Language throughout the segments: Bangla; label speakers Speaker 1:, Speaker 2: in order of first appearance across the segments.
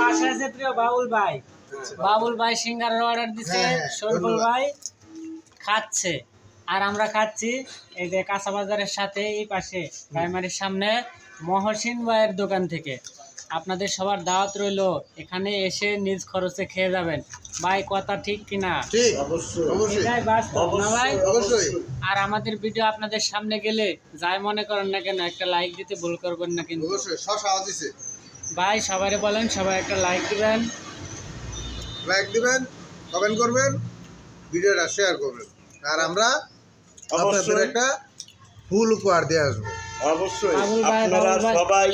Speaker 1: পাশে আছে প্রিয় বাবুল ভাই। বাবুল ভাই সিঙ্গারার অর্ডার দিছে, শরীফুল ভাই খাচ্ছে আর আমরা খাচ্ছি। এই যে কাঁচা বাজারের সাথে এই পাশে প্রাইমারির সামনে মহসিন ভাইয়ের দোকান থেকে আপনাদের সবার দাওয়াত রইলো, এখানে এসে নিজ খরচে খেয়ে যাবেন। ভাই কথা ঠিক কিনা?
Speaker 2: ঠিক, অবশ্যই অবশ্যই
Speaker 1: এটাই বাস্তব না ভাই?
Speaker 2: অবশ্যই।
Speaker 1: আর আমাদের ভিডিও আপনাদের সামনে গেলে যাই মনে করেন না কেন একটা লাইক দিতে ভুল করবেন না কিন্তু।
Speaker 2: অবশ্যই শশা দিছে,
Speaker 1: ভাই সবাই বলেন, সবাই একটা লাইক দিবেন,
Speaker 2: লাইক দিবেন, কমেন্ট করবেন, ভিডিওটা শেয়ার করবেন, আর আমরা আপনাদের একটা ফুল উপহার দিয়ে আসবো।
Speaker 3: অবশ্যই
Speaker 1: বাবুল ভাই,
Speaker 3: আপনারা
Speaker 1: বাবুল ভাই।
Speaker 3: সবাই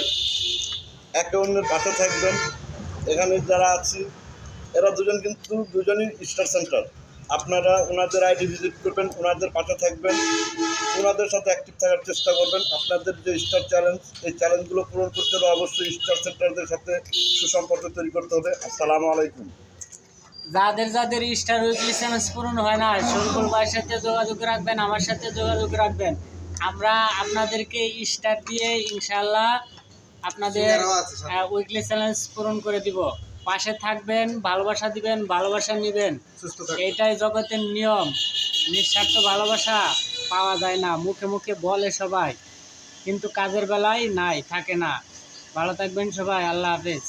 Speaker 3: একে অন্যের পাশে থাকবেন। এখানে যারা আছি এরা কিন্তু দুজনই স্টার সেন্টার। আপনারা ওনাদের আইডি ভিজিট করবেন, ওনাদের পাশে থাকবেন, ওনাদের সাথে অ্যাক্টিভ থাকার চেষ্টা করবেন। আপনাদের যে স্টার চ্যালেঞ্জ, এই চ্যালেঞ্জগুলো পূরণ করতে হলে অবশ্যই স্টার সেন্টারদের সাথে সুসম্পর্ক তৈরি করতে হবে। আসসালামু আলাইকুম।
Speaker 1: যাদের যাদের স্টার উইকলি চ্যালেঞ্জ পূরণ হয় না, শরীফুল ভাইয়ের সাথে যোগাযোগ রাখবেন, আমার সাথে যোগাযোগ রাখবেন। আমরা আপনাদেরকে স্টার দিয়ে ইনশাল্লাহ আপনাদের
Speaker 2: সিঙ্গারাও আছে সাথে।
Speaker 1: উইকলি চ্যালেঞ্জ পূরণ করে দিব। পাশে থাকবেন, ভালোবাসা দিবেন, ভালোবাসা নিবেন।
Speaker 2: সুস্থ থাকবেন।
Speaker 1: এইটাই জগতের নিয়ম। নিঃস্বার্থ ভালোবাসা পাওয়া যায় না, মুখে মুখে বলে সবাই, কিন্তু কাজের বেলায় নাই, থাকে না। ভালো থাকবেন সবাই, আল্লাহ হাফেজ।